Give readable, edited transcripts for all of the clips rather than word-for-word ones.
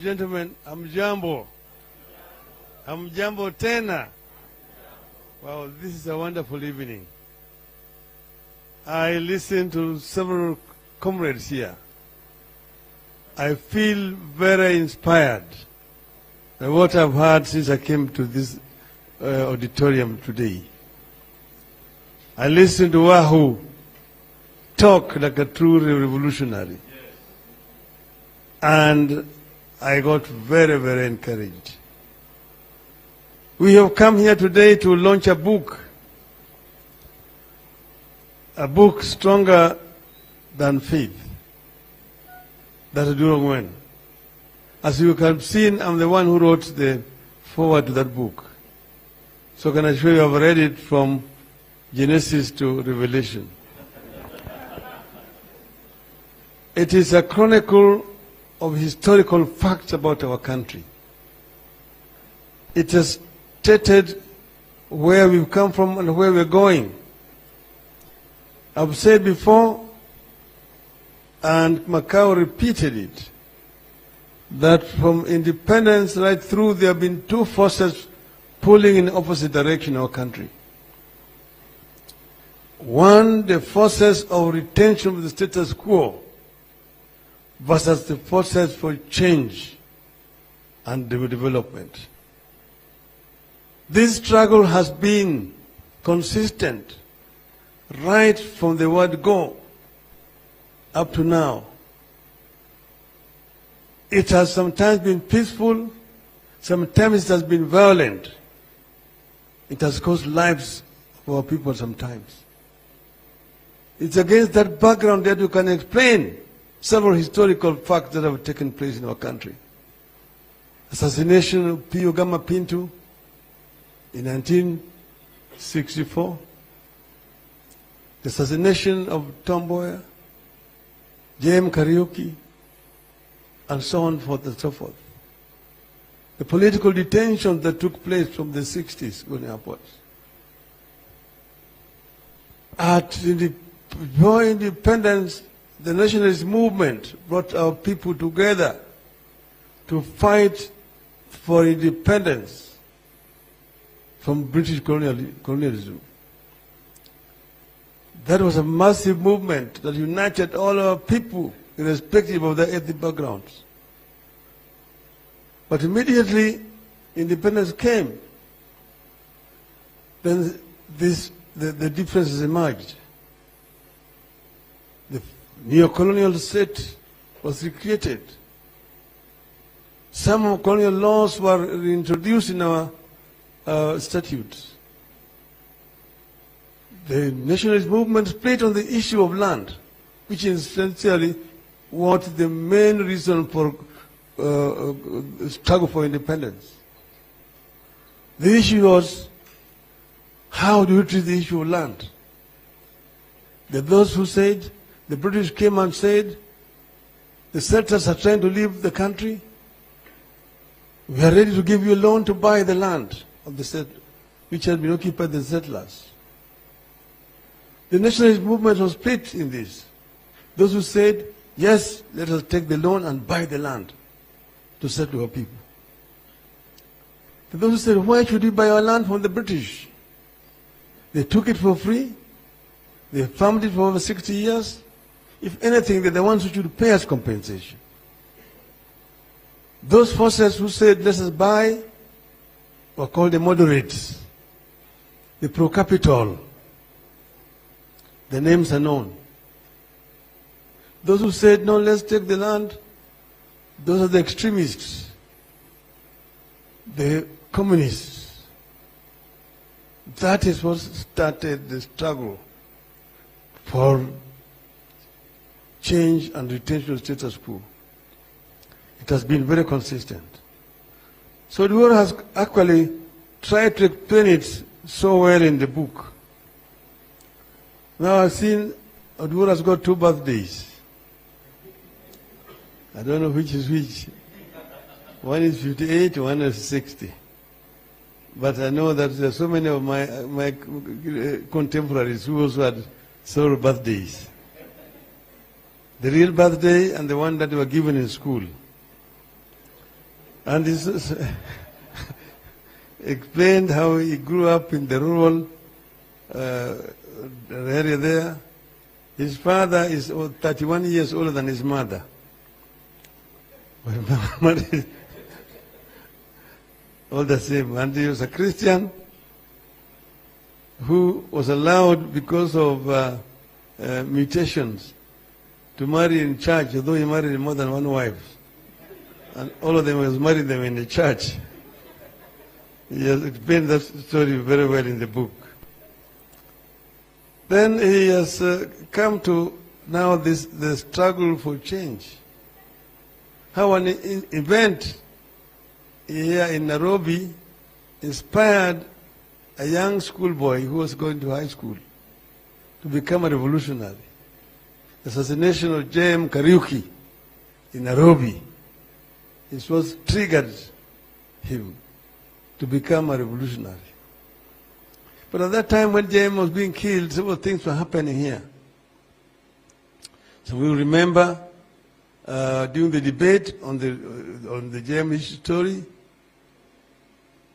Gentlemen, hamjambo. Hamjambo tena. Wow, this is a wonderful evening. I listened to several comrades here. I feel very inspired by what I've heard since I came to this auditorium today. I listened to Wahoo talk like a true revolutionary. And I got very, very encouraged. We have come here today to launch a book stronger than faith. That's Odinga'S when. As you can see, I'm the one who wrote the foreword to that book. So can I show you, I've read it from Genesis to Revelation. It is a chronicle of historical facts about our country. It has stated where we've come from and where we're going. I've said before, and Macau repeated it, that from independence right through there have been two forces pulling in opposite direction in our country. One, the forces of retention of the status quo versus the forces for change and development. This struggle has been consistent right from the word go up to now. It has sometimes been peaceful, sometimes it has been violent. It has cost lives for our people sometimes. It's against that background that you can explain several historical facts that have taken place in our country. Assassination of P.O. Gama Pinto in 1964. The assassination of Tom Mboya, J.M. Kariuki, and so on forth and so forth. The political detention that took place from the 60s going upwards. Before independence, the nationalist movement brought our people together to fight for independence from British colonialism. That was a massive movement that united all our people irrespective of their ethnic backgrounds. But immediately independence came, then the differences emerged. The neo-colonial state was recreated. Some colonial laws were introduced in our statutes. The nationalist movement split on the issue of land, which is essentially what the main reason for struggle for independence. The issue was, how do you treat the issue of land? There are those who said, the British came and said, the settlers are trying to leave the country. We are ready to give you a loan to buy the land of the settlers, which had been occupied by the settlers. The nationalist movement was split in this. Those who said, yes, let us take the loan and buy the land to settle our people. Those who said, why should we buy our land from the British? They took it for free. They farmed it for over 60 years. If anything, they're the ones who should pay us compensation. Those forces who said, let us buy, were called the moderates, the pro-capital. The names are known. Those who said, no, let's take the land, those are the extremists, the communists. That is what started the struggle for change and retention of status quo. It has been very consistent. So the world has actually tried to explain it so well in the book. Now I've seen Odinga'S has got 2 birthdays. I don't know which is which. One is 58, one is 60. But I know that there are so many of my contemporaries who also had several birthdays. The real birthday and the one that were given in school. And he explained how he grew up in the rural area there. His father is 31 years older than his mother. All the same. And he was a Christian who was allowed, because of mutations, to marry in church, although he married more than one wife. And all of them was married them in the church. He has explained that story very well in the book. Then he has come to now the struggle for change. How an event here in Nairobi inspired a young schoolboy who was going to high school to become a revolutionary. The assassination of J.M. Kariuki in Nairobi. It was triggered him to become a revolutionary. But at that time when J.M. was being killed, several things were happening here. So we remember during the debate on the J.M. story,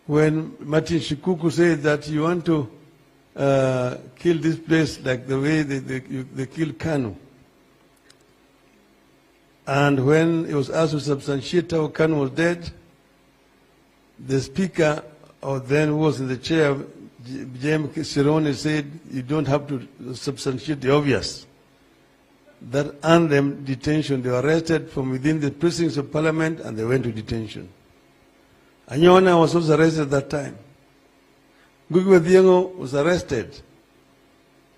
when Martin Shikuku said that you want to kill this place like the way they killed Kanu. And when it was asked to substantiate how Kanu was dead, the speaker, or then who was in the chair, J.M. Sirone, said, you don't have to substantiate the obvious. That earned them detention. They were arrested from within the precincts of Parliament and they went to detention. Anyona was also arrested at that time. Ngugi Thiong'o was arrested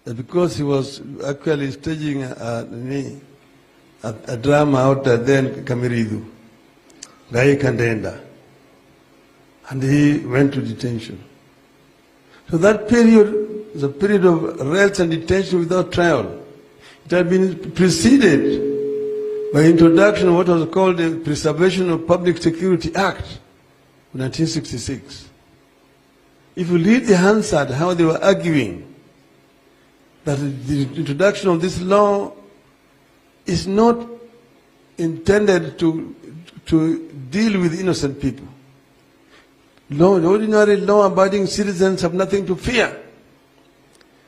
because he was actually staging a drama out there in Kamiridu, Gai Kandenda. And he went to detention. So that period was a period of arrest and detention without trial. It had been preceded by introduction of what was called the Preservation of Public Security Act of 1966. If you read the Hansard, how they were arguing that the introduction of this law is not intended to deal with innocent people. Ordinary law-abiding citizens have nothing to fear.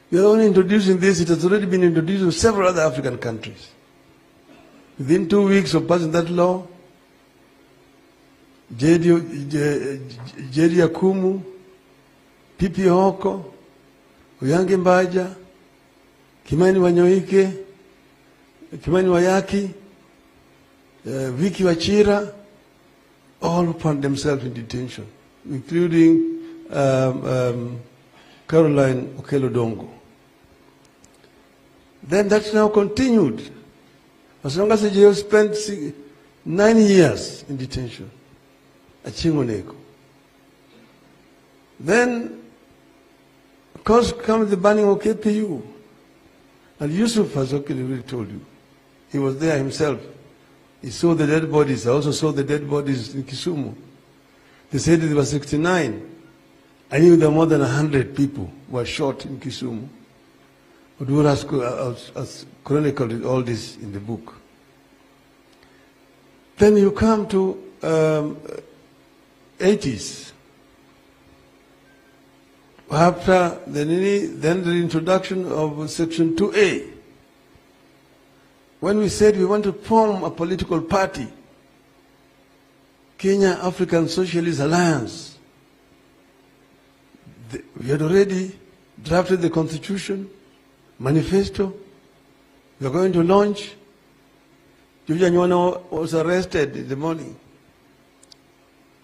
We are only introducing this. It has already been introduced in several other African countries. Within 2 weeks of passing that law, Jerry Akumu, Pipi Hoko, Oyange Mbaja, Kimani Wanyoike, Kimani Wayaki, Vicky Wachira, all found themselves in detention, including Caroline Okello-Dongo. Then that's now continued. As long as the jail spent 9 years in detention at Chingoneko. Then, of course, comes the banning of KPU. And Yusuf has already told you. He was there himself. He saw the dead bodies. I also saw the dead bodies in Kisumu. They said there were 69. I knew there were more than 100 people were shot in Kisumu. Odinga'S has chronicled all this in the book. Then you come to 80s. After then the introduction of Section 2A. When we said we want to form a political party, Kenya African Socialist Alliance, we had already drafted the constitution, manifesto. We are going to launch. Juja Nywana was arrested in the morning,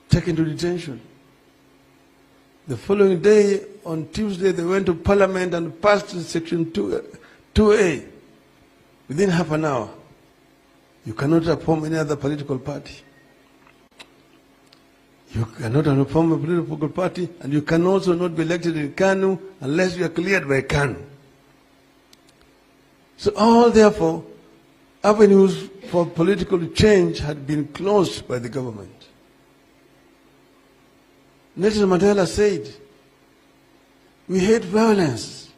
taken to detention. The following day, on Tuesday, they went to Parliament and passed Section 2A within half an hour. You cannot form any other political party. You cannot form a political party, and you can also not be elected in KANU unless you are cleared by KANU. So all, therefore, avenues for political change had been closed by the government. Nelson Mandela said, we hate violence.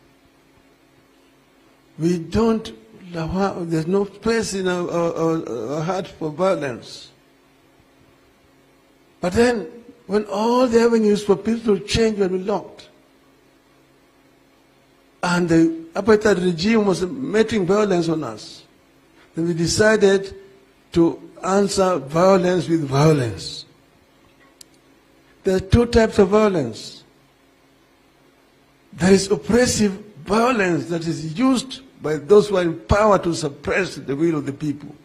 We don't, there's no space in our heart for violence. But then, when all the avenues for people to change were locked, and the apartheid regime was meting violence on us, then we decided to answer violence with violence. There are two types of violence. There is oppressive violence that is used by those who are in power to suppress the will of the people.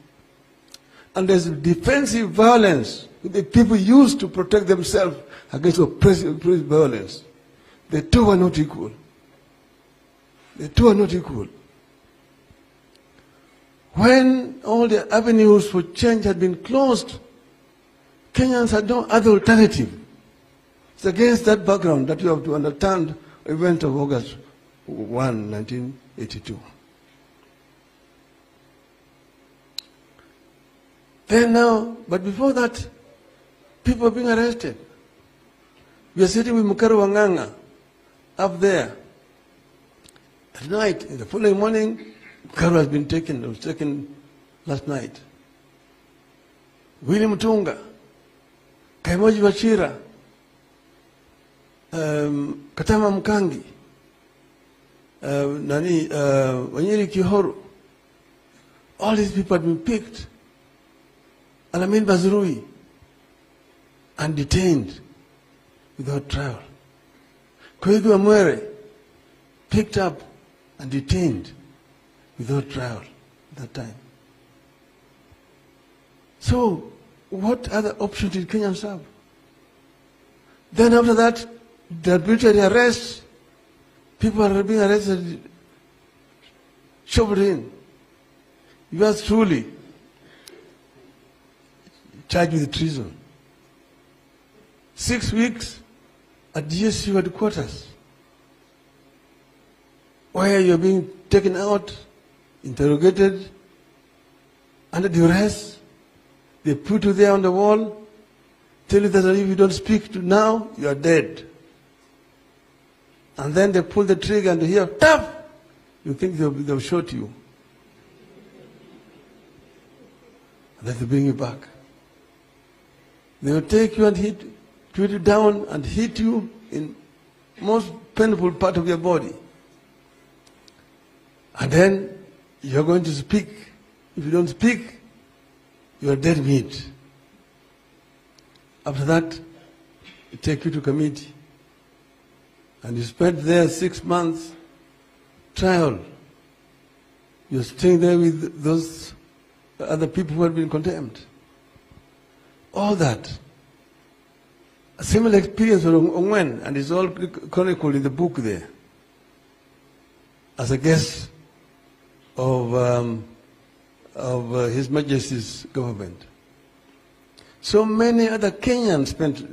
And there's defensive violence that the people use to protect themselves against oppressive violence. The two are not equal. The two are not equal. When all the avenues for change had been closed, Kenyans had no other alternative. It's against that background that you have to understand the event of August 1, 1982. Then now, but before that, people are being arrested. We are sitting with Mukaro Wanganga up there. At night, in the following morning, Mukaro has been taken. It was taken last night. William Tunga, Kaimoji Wachira, Katama Mkangi, Wanyiri Kihoru. All these people have been picked. Alamin Bazurui, and detained without trial. Kwegu Amwere, picked up and detained without trial at that time. So, what other option did Kenyans have? Then after that, the arbitrary arrests, people are being arrested, shoved in. Yours truly, charged with treason. 6 weeks at GSU headquarters, where you're being taken out, interrogated, under duress. They put you there on the wall, tell you that if you don't speak to now, you are dead. And then they pull the trigger and you hear, tap! You think they'll shoot you. And then they bring you back. They will take you and put you down and hit you in most painful part of your body. And then you're going to speak. If you don't speak, you are dead meat. After that, they take you to committee. And you spend there 6 months trial. You're staying there with those other people who have been condemned. All that. A similar experience for Ongwen, and it's all chronicled in the book there, as a guest of His Majesty's government. So many other Kenyans spent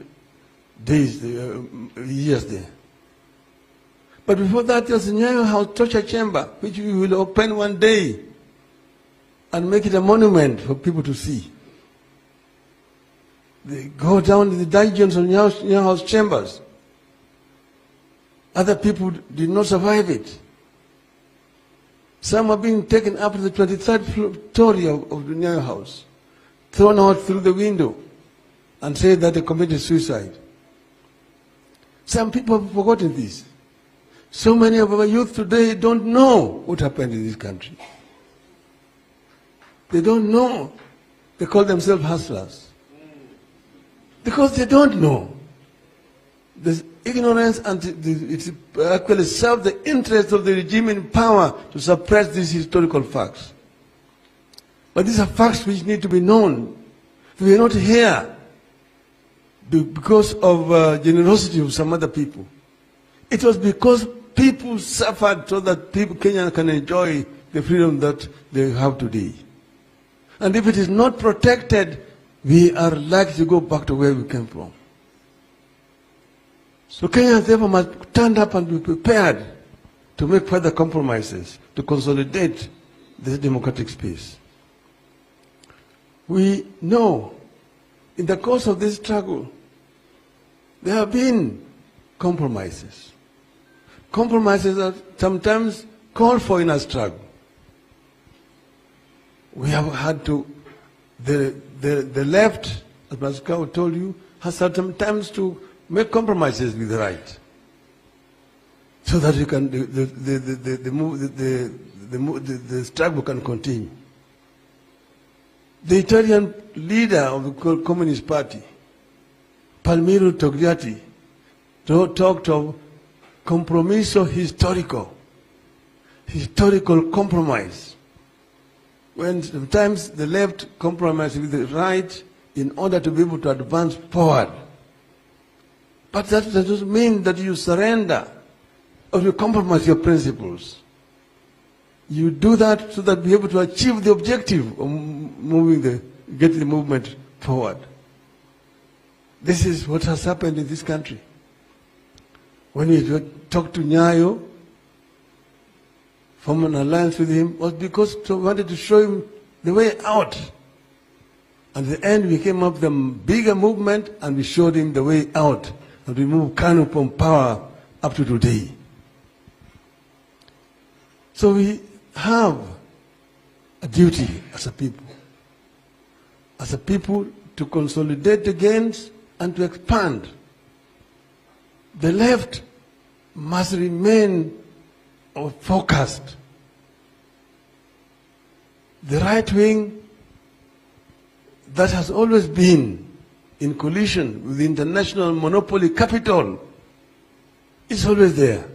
days, years there. But before that, there was a Nyayo House torture chamber, which we will open one day and make it a monument for people to see. They go down to the dungeons of Nyayo House chambers. Other people did not survive it. Some are being taken up to the 23rd story of the Nyayo House, thrown out through the window, and said that they committed suicide. Some people have forgotten this. So many of our youth today don't know what happened in this country. They don't know. They call themselves hustlers. Because they don't know. There's ignorance, and it actually serves the interests of the regime in power to suppress these historical facts. But these are facts which need to be known. We are not here because of generosity of some other people. It was because people suffered so that Kenyans can enjoy the freedom that they have today. And if it is not protected, we are likely to go back to where we came from. So Kenyans therefore must stand up and be prepared to make further compromises to consolidate this democratic space. We know in the course of this struggle, there have been compromises. Compromises are sometimes called for in a struggle. We have had to, the left as Pascal told you, has sometimes to make compromises with the right, so that you can the struggle can continue. The Italian leader of the Communist Party, Palmiro Togliatti, talked of compromiso historical compromise. When sometimes the left compromises with the right in order to be able to advance forward. But that doesn't mean that you surrender or you compromise your principles. You do that so that you're able to achieve the objective of getting the movement forward. This is what has happened in this country. When we talked to Nyayo, formed an alliance with him, was because we wanted to show him the way out. At the end, we came up with a bigger movement and we showed him the way out. And we moved Kanu from power up to today. So we have a duty as a people to consolidate the gains and to expand. The left must remain focused. The right wing that has always been in collision with the international monopoly capital is always there.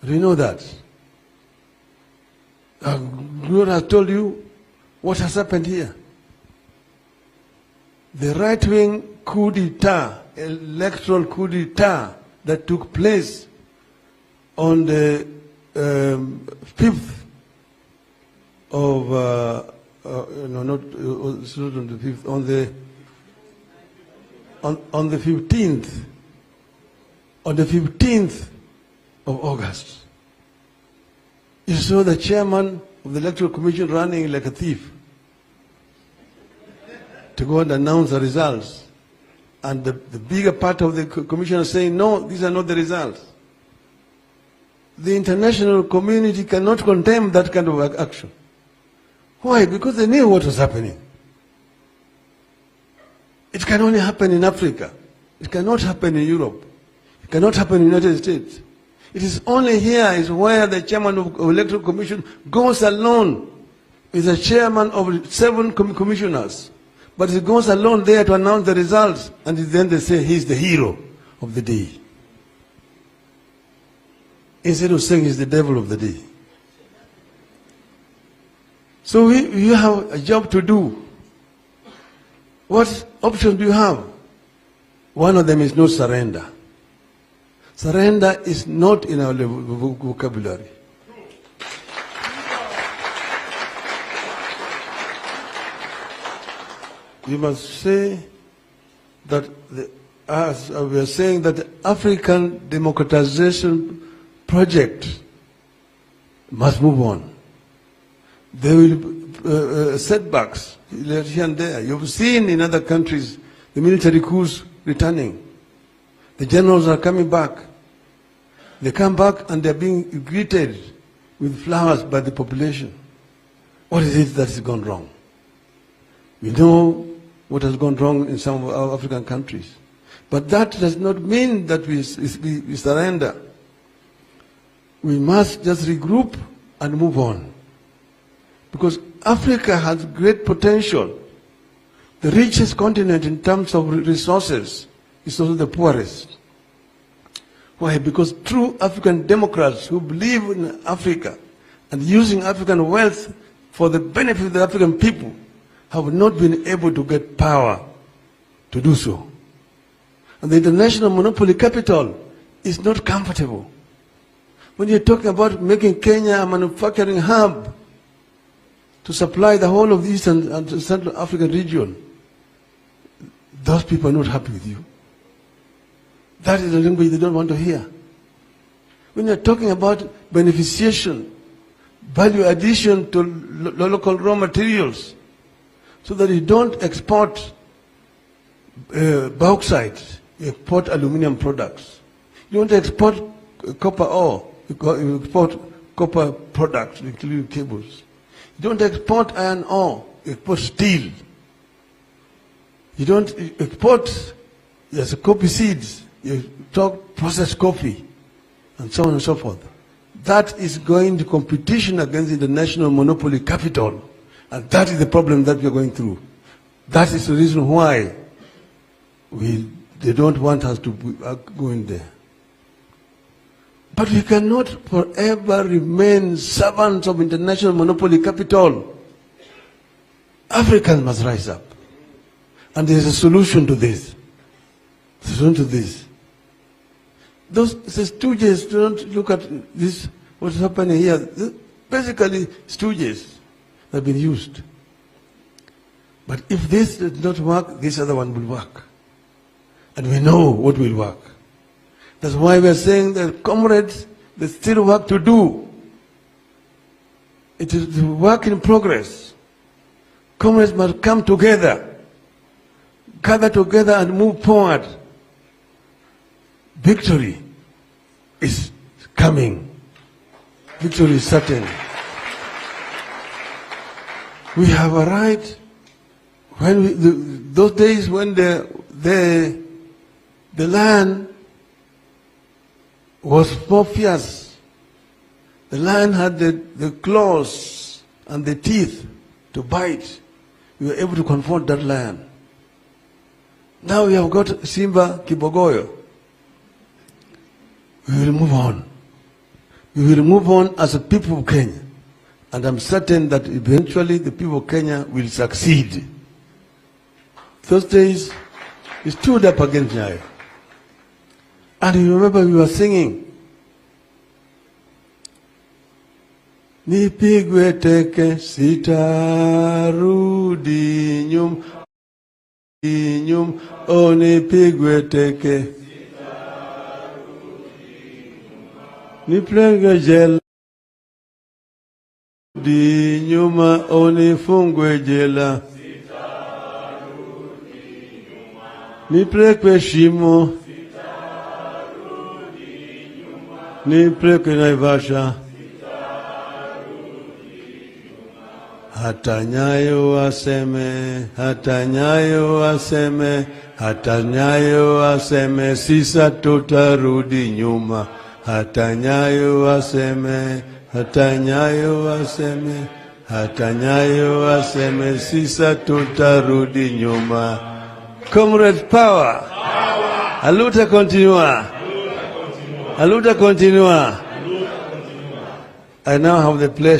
We know that. God has told you what has happened here. The right-wing coup d'etat, electoral coup d'etat that took place on the 5th of, it's not on the 5th, on the 15th of August. You saw the chairman of the Electoral Commission running like a thief to go and announce the results. And the bigger part of the commission is saying, no, these are not the results. The international community cannot condemn that kind of action. Why? Because they knew what was happening. It can only happen in Africa. It cannot happen in Europe. It cannot happen in the United States. It is only here is where the chairman of Electoral Commission goes alone. He's a chairman of 7 commissioners. But he goes alone there to announce the results, and then they say he's the hero of the day. Instead of saying he's the devil of the day. So we have a job to do. What option do you have? One of them is no surrender. Surrender is not in our vocabulary. You must say that, as we are saying, that the African democratization project must move on. There will be setbacks here and there. You've seen in other countries the military coups returning. The generals are coming back. They come back and they're being greeted with flowers by the population. What is it that has gone wrong? We know what has gone wrong in some of our African countries. But that does not mean that we surrender. We must just regroup and move on. Because Africa has great potential. The richest continent in terms of resources is also the poorest. Why? Because true African democrats who believe in Africa and using African wealth for the benefit of the African people have not been able to get power to do so. And the international monopoly capital is not comfortable. When you're talking about making Kenya a manufacturing hub to supply the whole of the Eastern and Central African region, those people are not happy with you. That is the language they don't want to hear. When you're talking about beneficiation, value addition to local raw materials, so that you don't export bauxite, you export aluminum products. You don't export copper ore, you export copper products, including cables. You don't export iron ore, you export steel. You don't export, there's coffee seeds, you talk processed coffee, and so on and so forth. That is going to competition against international monopoly capital. And that is the problem that we are going through. That is the reason why they don't want us to go in there. But we cannot forever remain servants of international monopoly capital. Africans must rise up. And there is a solution to this. Those stooges don't look at this, what's happening here. Basically, stooges have been used. But if this does not work, this other one will work. And we know what will work. That's why we are saying that, comrades, there's still work to do. It is work in progress. Comrades must come together, gather together and move forward. Victory is coming. Victory is certain. We have a right. When those days when the land was more fierce, the lion had the claws and the teeth to bite. We were able to confront that lion. Now we have got Simba Kibogoyo. We will move on. We will move on as a people of Kenya. And I'm certain that eventually the people of Kenya will succeed. Those days, we stood up against Nyayo. And you remember we were singing, Nipigwe teke sitarudi nyum, oh nipigwe teke nipigwe jela di nyuma, oh nifungwe jela nipelekwe shimo nipelekwe Naivasha. Hata Nyayo waseme, sisa tutarudi nyuma. Hata Nyayo waseme, sisa tutarudi nyuma. Comrade power. A luta continua. I now have the pleasure